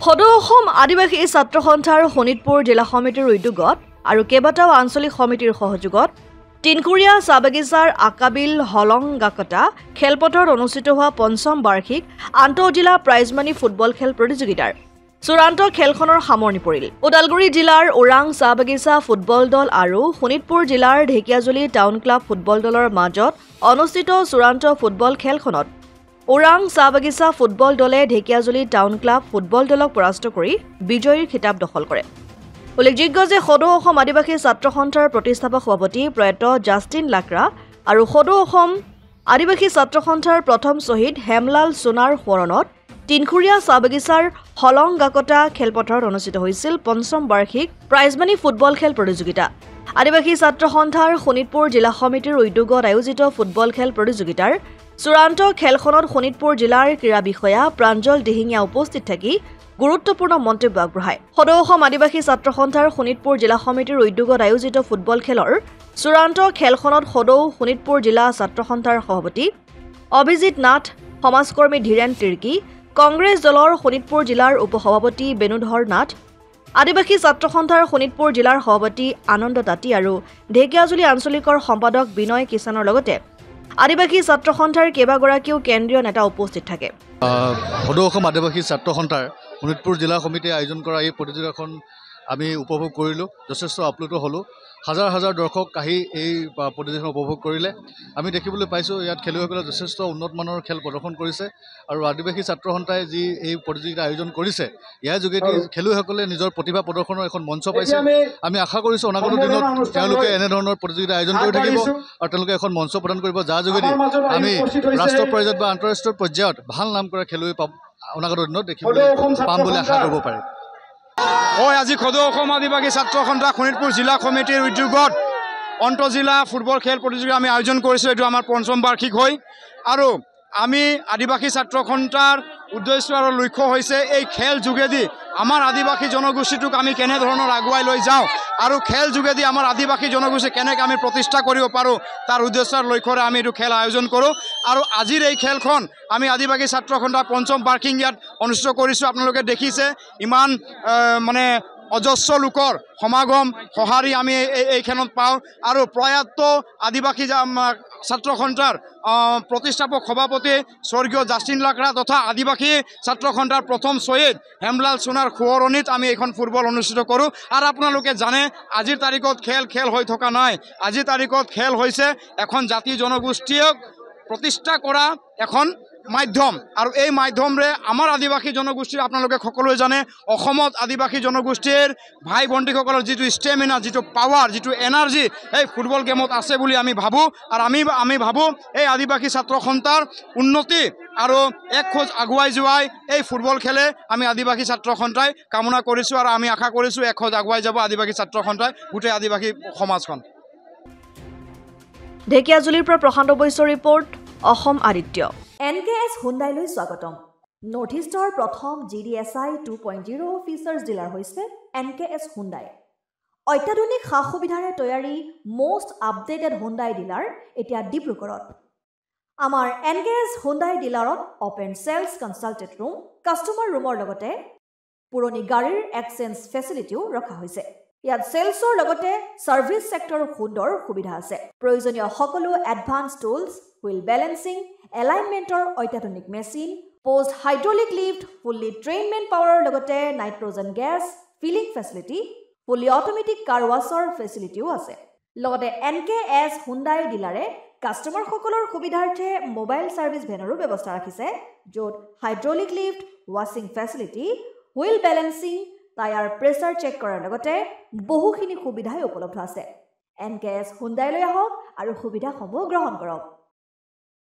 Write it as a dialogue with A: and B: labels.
A: সদৌ অসম আদিবাসী ছাত্ৰ সন্থাৰ শোণিতপুৰ জিলা সমিতিৰ উদ্যোগত আৰু কেইবাটাও আঞ্চলিক সমিতিৰ সহযোগত তিনকুৰীয়া চাহবাগিচাৰ আকাবিল হলংগাকটা খেলপথাৰত অনুষ্ঠিত হোৱা পঞ্চম বাৰ্ষিক আন্তঃজিলা প্ৰাইজমানি ফুটবল খেল প্ৰতিযোগিতাৰ চূড়ান্ত খেলখনৰ সামৰণি পৰিল। ওদালগুৰি জিলাৰ ওৰাং চাহবাগিচা ফুটবল দল আৰু শোণিতপুৰ জিলাৰ ঢেকিয়াজুলি টাউন ক্লাব ফুটবল দলৰ মাজত অনুষ্ঠিত চূড়ান্ত ফুটবল খেলখনত ওৰাং চাহবাগিচা ফুটবল দলে ঢেকিয়াজুলি টাউন ক্লাব ফুটবল দলক পৰাস্ত কৰি বিজয়ীৰ খিতাপ দখল কৰে। উল্লেখযোগ্য যে সদৌ অসম আদিবাসী ছাত্ৰ সন্থাৰ প্ৰতিষ্ঠাপক সভাপতি প্ৰয়াত জাষ্টিন লাকৰা আৰু সদৌ অসম আদিবাসী ছাত্ৰ সন্থাৰ প্ৰথম শ্বহীদ হেমলাল সোণাৰ সোঁৱৰণত তিনকুৰীয়া চাহবাগিচাৰ হলংগাকটা খেলপথাৰত অনুষ্ঠিত হৈছিল পঞ্চম বাৰ্ষিক প্ৰাইজমানি ফুটবল খেল প্ৰতিযোগিতা। আদিবাসী ছাত্ৰ সন্থাৰ শোণিতপুৰ জিলা সমিতিৰ উদ্যোগত আয়োজিত ফুটবল খেল প্ৰতিযোগিতাৰ চূড়ান্ত খেলখনত শোণিতপুৰ জিলাৰ ক্ৰীড়া বিষয়া প্ৰাঞ্জল দিহিঙীয়া উপস্থিত থাকি গুৰুত্বপূৰ্ণ মন্তব্য আগবঢ়ায়। সদৌ অসম আদিবাসী ছাত্ৰ সন্থাৰ শোণিতপুৰ জিলা সমিতিৰ উদ্যোগত আয়োজিত ফুটবল খেলৰ চূড়ান্ত খেলখনত সদৌ শোণিতপুৰ জিলা ছাত্ৰ সন্থাৰ সভাপতি অভিজিত নাথ, সমাজকৰ্মী ধীৰেন তিৰ্কী, কংগ্ৰেছ দলৰ শোণিতপুৰ জিলাৰ উপসভাপতি বেণুধৰ নাথ, আদিবাসী ছাত্ৰ সন্থাৰ শোণিতপুৰ জিলাৰ সভাপতি আনন্দ তাঁতী আৰু ঢেকিয়াজুলি আঞ্চলিকৰ সম্পাদক বিনয় কিষাণৰ লগতে আদিবাসী ছাত্ৰ সন্থাৰ কেইবাগৰাকীও কেন্দ্ৰীয় নেতা উপস্থিত থাকে।
B: সদৌ অসম আদিবাসী ছাত্ৰ সন্থাৰ শোণিতপুৰ জিলা সমিতিয়ে আয়োজন কৰা এই প্ৰতিযোগিতাখন আমি উপভোগ কৰিলোঁ, যথেষ্ট আপ্লুত হ'লোঁ। হাজাৰ হাজাৰ দৰ্শক আহি এই প্ৰতিযোগিতাখন উপভোগ কৰিলে। আমি দেখিবলৈ পাইছোঁ ইয়াত খেলুৱৈসকলে যথেষ্ট উন্নতমানৰ খেল প্ৰদৰ্শন কৰিছে আৰু আদিবাসী ছাত্ৰ সন্থাই যি এই প্ৰতিযোগিতা আয়োজন কৰিছে ইয়াৰ যোগেদি খেলুৱৈসকলে নিজৰ প্ৰতিভা প্ৰদৰ্শনৰ এখন মঞ্চ পাইছে। আমি আশা কৰিছোঁ অনাগত দিনত তেওঁলোকে এনেধৰণৰ প্ৰতিযোগিতা আয়োজন কৰি থাকিব আৰু তেওঁলোকে এখন মঞ্চ প্ৰদান কৰিব, যাৰ যোগেদি আমি ৰাষ্ট্ৰীয় পৰ্যায়ত বা আন্তঃৰাষ্ট্ৰীয় পৰ্যায়ত ভাল নাম কৰা খেলুৱৈ অনাগত দিনত দেখিবলৈ পাম বুলি আশা কৰিব পাৰি।
C: আজি সদৌ অসম আদিবাসী ছাত্ৰ সন্থা শোণিতপুৰ জিলা সমিতিৰ উদ্যোগত অন্তঃজিলা ফুটবল খেল প্ৰতিযোগিতা আমি আয়োজন কৰিছোঁ। এইটো আমাৰ পঞ্চম বাৰ্ষিক হয় আৰু আমি আদিবাসী ছাত্ৰ সন্থাৰ উদ্দেশ্য আৰু লক্ষ্য হৈছে এই খেল যোগেদি আমাৰ আদিবাসী জনগোষ্ঠীটোক আমি কেনেধৰণৰ আগুৱাই লৈ যাওঁ আৰু খেল যোগেদি আমাৰ আদিবাসী জনগোষ্ঠী কেনেকৈ আমি প্ৰতিষ্ঠা কৰিব পাৰোঁ তাৰ উদ্দেশ্য আৰু লক্ষ্যৰে আমি এইটো খেল আয়োজন কৰোঁ। আৰু আজিৰ এই খেলখন আমি আদিবাসী ছাত্ৰ সন্থাৰ পঞ্চম বাৰ্ষিক ইয়াত অনুষ্ঠিত কৰিছোঁ। আপোনালোকে দেখিছে ইমান মানে অজস্ৰ লোকৰ সমাগম সঁহাৰি আমি এই খেলত পাওঁ আৰু প্ৰয়াত আদিবাসী ছাত্ৰ সন্থাৰ প্ৰতিষ্ঠাপক সভাপতি স্বৰ্গীয় জাষ্টিন লাকৰা তথা আদিবাসী ছাত্ৰ সন্থাৰ প্ৰথম শ্বহীদ হেমলাল সোণাৰ সোঁৱৰণিত আমি এইখন ফুটবল অনুষ্ঠিত কৰোঁ। আৰু আপোনালোকে জানে আজিৰ তাৰিখত খেল হৈ থকা নাই, আজিৰ তাৰিখত খেল হৈছে এখন জাতি জনগোষ্ঠীক প্ৰতিষ্ঠা কৰা এখন মাধ্যম আৰু এই মাধ্যমেৰে আমাৰ আদিবাসী জনগোষ্ঠীৰ আপোনালোকে সকলোৱে জানে অসমত আদিবাসী জনগোষ্ঠীৰ ভাই ভণ্টিসকলৰ যিটো ষ্টেমিনা, যিটো পাৱাৰ, যিটো এনাৰ্জি এই ফুটবল গেমত আছে বুলি আমি ভাবোঁ। আৰু আমি ভাবোঁ এই আদিবাসী ছাত্ৰ সন্থাৰ উন্নতি আৰু এক খোজ আগুৱাই যোৱাই এই ফুটবল খেলে আমি আদিবাসী ছাত্ৰ সন্থাই কামনা কৰিছোঁ আৰু আমি আশা কৰিছোঁ এক খোজ আগুৱাই যাব আদিবাসী ছাত্ৰ সন্থাই গোটেই আদিবাসী সমাজখন।
A: ঢেকিয়াজুলিৰ পৰা প্ৰশান্ত বৈশ্যৰ ৰিপৰ্ট, অসম আদিত্য।
D: NKS হুণ্ডাইলৈ স্বাগতম। নৰ্থ ইষ্টৰ প্ৰথম GDSI 2.0 ফিচাৰ্ছ ডিলাৰ হৈছে NKS হুণ্ডাই। অত্যাধুনিক সা সুবিধাৰে তৈয়াৰী মষ্ট আপডেটেড হুণ্ডাই ডিলাৰ এতিয়া ডিব্ৰুগড়ত। আমাৰ NKS হুণ্ডাই ডিলাৰত open sales consulted room, customer ৰুমৰ লগতে পুৰণি গাড়ীৰ এক্সচেঞ্জ ফেচিলিটিও ৰখা হৈছে। ইয়াত চেলছৰ লগতে ছাৰ্ভিচ ছেক্টৰৰ সুন্দৰ সুবিধা আছে। প্ৰয়োজনীয় সকলো এডভান্স টুলছ, হুইল বেলেন্সিং, এলাইনমেণ্টৰ অত্যাধুনিক machine, post hydraulic lift, fully ট্ৰেইনমেণ্ট পাৱাৰৰ লগতে nitrogen gas filling facility, fully automatic car ৱাছৰ ফেচিলিটিও আছে। লগতে NKS হুণ্ডাই ডিলাৰে কাষ্টমাৰসকলৰ সুবিধাৰ্থে মোবাইল ছাৰ্ভিচ ভেনৰো ব্যৱস্থা ৰাখিছে, য'ত হাইড্ৰলিক লিফ্ট, ৱাশ্বিং facility, wheel balancing, tyre pressure check কৰাৰ লগতে বহুখিনি সুবিধাই উপলব্ধ আছে। NKS হুণ্ডাইলৈ আহক আৰু সুবিধাসমূহ গ্ৰহণ কৰক।